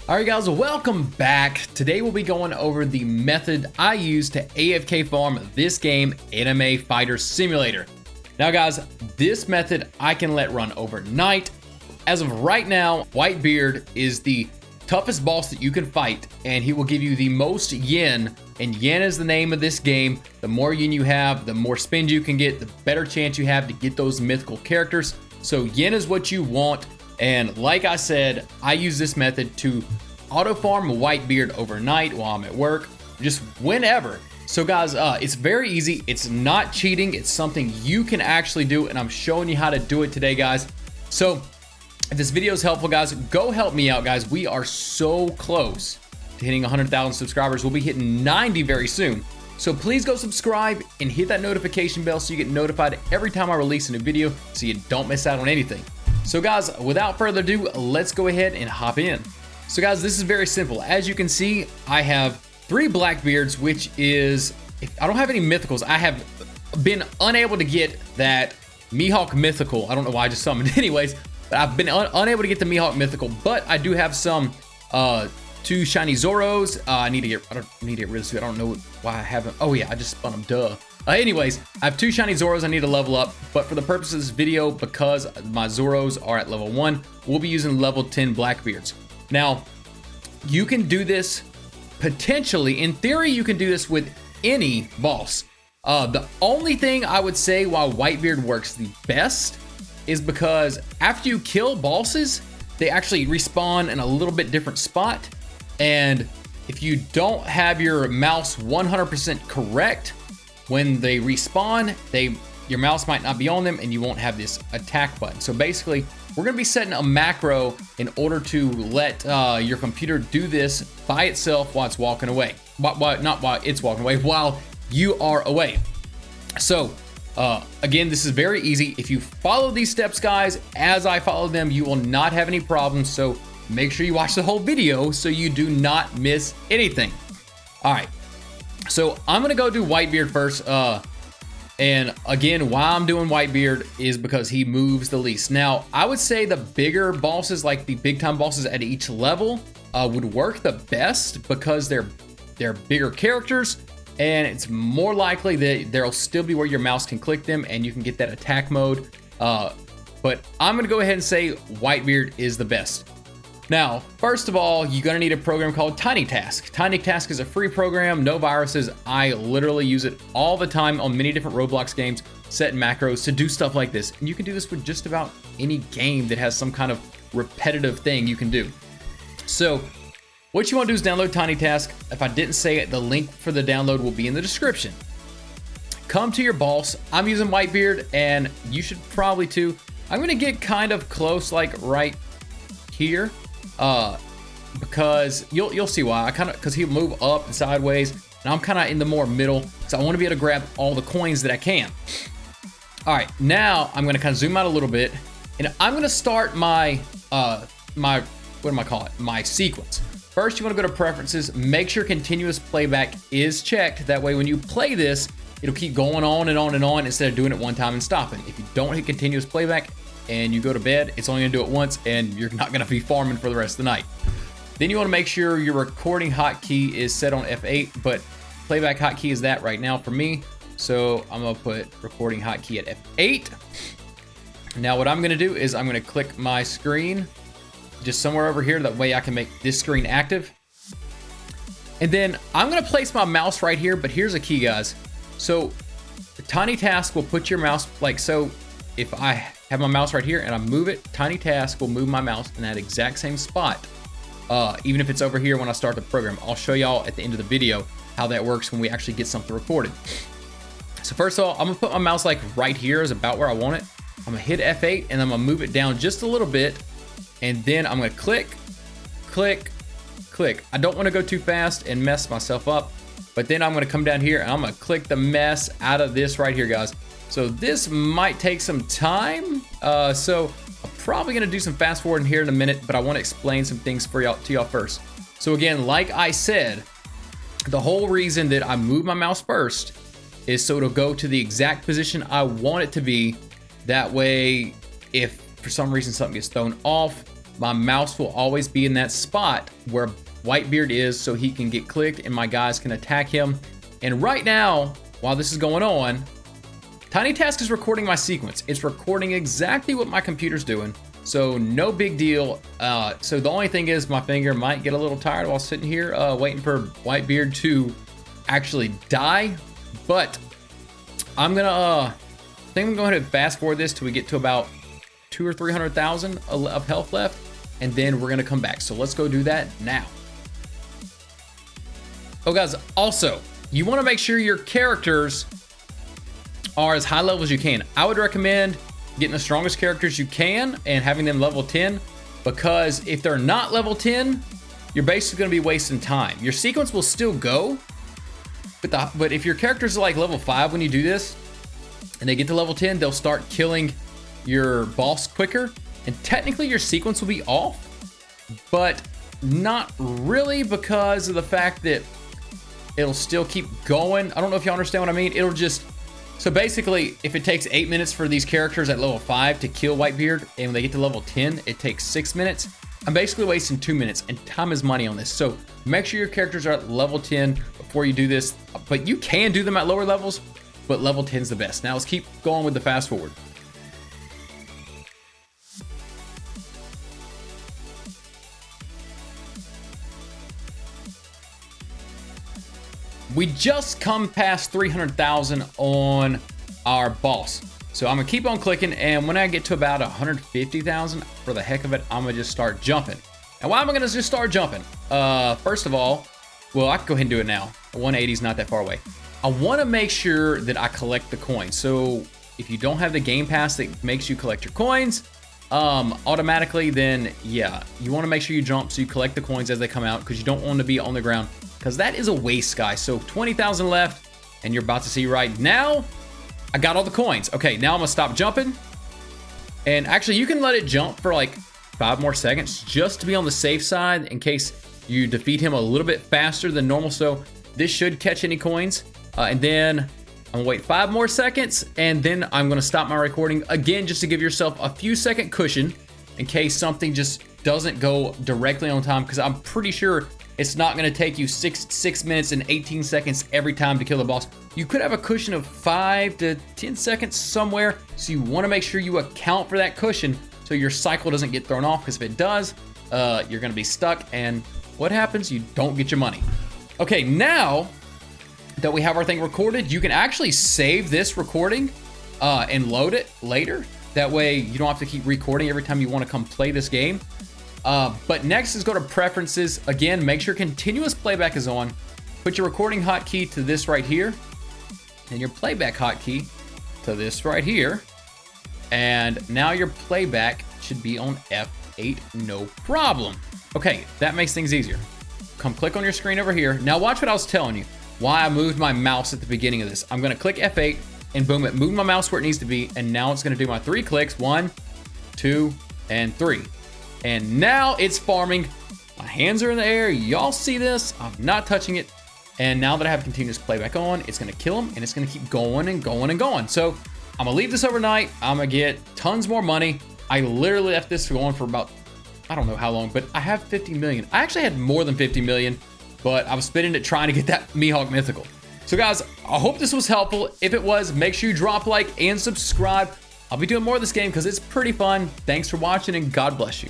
All right, guys, welcome back. Today we'll be going over the method I use to AFK farm this game, Anime Fighter Simulator. Now, guys, this method I can let run overnight. As of right now, Whitebeard is the toughest boss that you can fight, and he will give you the most yen, and yen is the name of this game. The more yen you have, the more spins you can get, the better chance you have to get those mythical characters. So yen is what you want. And like I said, I use this method to auto farm Whitebeard overnight while I'm at work, just whenever. So guys, it's very easy. It's not cheating. It's something you can actually do, and I'm showing you how to do it today, guys. So if this video is helpful, guys, go help me out, guys. We are so close to hitting 100,000 subscribers. We'll be hitting 90 very soon. So please go subscribe and hit that notification bell so you get notified every time I release a new video so you don't miss out on anything. So guys, without further ado, let's go ahead and hop in. So guys, this is very simple. As you can see, I have 3 Blackbeards, which is, I don't have any mythicals. I have been unable to get that Mihawk mythical. I don't know why I just summoned it anyways, but I've been unable to get the Mihawk mythical, but I do have some 2 shiny Zoros. I don't need to get rid of 2. I don't know why I haven't. Oh yeah, I just spun them, duh. Anyways, I have 2 shiny Zoros I need to level up, but for the purpose of this video, because my Zoros are at level 1, we'll be using level 10 Blackbeards. Now, you can do this potentially, in theory, you can do this with any boss. The only thing I would say why Whitebeard works the best is because after you kill bosses, they actually respawn in a little bit different spot. And if you don't have your mouse 100% correct, when they respawn, your mouse might not be on them and you won't have this attack button. So basically, we're gonna be setting a macro in order to let your computer do this by itself while it's walking away. Not while it's walking away, while you are away. So again, this is very easy. If you follow these steps, guys, as I follow them, you will not have any problems. So make sure you watch the whole video so you do not miss anything. All right. So I'm gonna go do Whitebeard first, and again, why I'm doing Whitebeard is because he moves the least. Now, I would say the bigger bosses, like the big time bosses at each level, would work the best because they're bigger characters, and it's more likely that there'll still be where your mouse can click them and you can get that attack mode. But I'm gonna go ahead and say Whitebeard is the best. Now, first of all, you're gonna need a program called TinyTask. TinyTask is a free program, no viruses. I literally use it all the time on many different Roblox games, setting macros to do stuff like this. And you can do this with just about any game that has some kind of repetitive thing you can do. So what you wanna do is download TinyTask. If I didn't say it, the link for the download will be in the description. Come to your boss. I'm using Whitebeard, and you should probably too. I'm gonna get kind of close, like right here. Because you'll see why. Because he'll move up and sideways, and I'm kind of in the more middle, so I want to be able to grab all the coins that I can. All right, now I'm going to kind of zoom out a little bit, and I'm going to start my what am I calling it? My sequence. First, you want to go to preferences. Make sure continuous playback is checked. That way, when you play this, it'll keep going on and on and on instead of doing it one time and stopping. If you don't hit continuous playback and you go to bed, it's only gonna do it once, and you're not gonna be farming for the rest of the night. Then you wanna make sure your recording hotkey is set on F8, but playback hotkey is that right now for me. So I'm gonna put recording hotkey at F8. Now what I'm gonna do is I'm gonna click my screen just somewhere over here. That way I can make this screen active. And then I'm gonna place my mouse right here, but here's a key, guys. So the TinyTask will put your mouse like so. If I have my mouse right here and I move it, TinyTask will move my mouse in that exact same spot, even if it's over here when I start the program. I'll show y'all at the end of the video how that works when we actually get something recorded. So first of all, I'm gonna put my mouse like right here is about where I want it. I'm gonna hit F8 and I'm gonna move it down just a little bit, and then I'm gonna click, click, click. I don't wanna go too fast and mess myself up, but then I'm gonna come down here and I'm gonna click the mess out of this right here, guys. So this might take some time. So I'm probably gonna do some fast forwarding here in a minute, but I wanna explain some things for y'all to y'all first. So again, like I said, the whole reason that I move my mouse first is so it'll go to the exact position I want it to be. That way, if for some reason something gets thrown off, my mouse will always be in that spot where Whitebeard is so he can get clicked and my guys can attack him. And right now, while this is going on, Tiny Task is recording my sequence. It's recording exactly what my computer's doing. So no big deal. So the only thing is my finger might get a little tired while sitting here waiting for Whitebeard to actually die. But I'm gonna I think I'm going to fast forward this till we get to about 200,000 or 300,000 of health left, and then we're gonna come back. So let's go do that now. Oh guys, also you want to make sure your characters are as high level as you can. I would recommend getting the strongest characters you can and having them level 10, because if they're not level 10, you're basically going to be wasting time. Your sequence will still go, but if your characters are like level 5 when you do this and they get to level 10, they'll start killing your boss quicker, and technically your sequence will be off, but not really, because of the fact that it'll still keep going. I don't know if you understand what I mean. It'll just, so basically, if it takes 8 minutes for these characters at level 5 to kill Whitebeard, and when they get to level 10, it takes 6 minutes, I'm basically wasting 2 minutes, and time is money on this. So make sure your characters are at level 10 before you do this, but you can do them at lower levels, but level 10 is the best. Now let's keep going with the fast forward. We just come past 300,000 on our boss. So I'm gonna keep on clicking, and when I get to about 150,000, for the heck of it, I'm gonna just start jumping. And why am I gonna just start jumping? First of all, well, I can go ahead and do it now. 180 is not that far away. I wanna make sure that I collect the coins. So if you don't have the game pass that makes you collect your coins automatically, then yeah, you wanna make sure you jump so you collect the coins as they come out, because you don't want to be on the ground, because that is a waste, guys. So 20,000 left, and you're about to see right now, I got all the coins. Okay, now I'm gonna stop jumping. And actually, you can let it jump for like 5 more seconds just to be on the safe side in case you defeat him a little bit faster than normal. So this should catch any coins. And then I'm gonna wait 5 more seconds, and then I'm gonna stop my recording again, just to give yourself a few second cushion in case something just doesn't go directly on time, because I'm pretty sure it's not going to take you 6 minutes and 18 seconds every time to kill the boss. You could have a cushion of 5 to 10 seconds somewhere, so you want to make sure you account for that cushion so your cycle doesn't get thrown off, because if it does, you're going to be stuck, and what happens? You don't get your money. Okay, now that we have our thing recorded, you can actually save this recording and load it later. That way you don't have to keep recording every time you want to come play this game. But next is go to preferences. Again, make sure continuous playback is on. Put your recording hotkey to this right here, and your playback hotkey to this right here. And now your playback should be on F8, no problem. Okay, that makes things easier. Come click on your screen over here. Now watch what I was telling you, why I moved my mouse at the beginning of this. I'm gonna click F8, and boom, it moved my mouse where it needs to be, and now it's gonna do my 3 clicks, 1, 2, and 3. And now it's farming. My hands are in the air. Y'all see this? I'm not touching it. And now that I have continuous playback on, it's gonna kill him, and it's gonna keep going and going and going. So I'm gonna leave this overnight. I'm gonna get tons more money. I literally left this going for about, I don't know how long, but I have 50 million. I actually had more than 50 million, but I was spending it trying to get that Mihawk Mythical. So guys, I hope this was helpful. If it was, make sure you drop a like and subscribe. I'll be doing more of this game because it's pretty fun. Thanks for watching, and God bless you.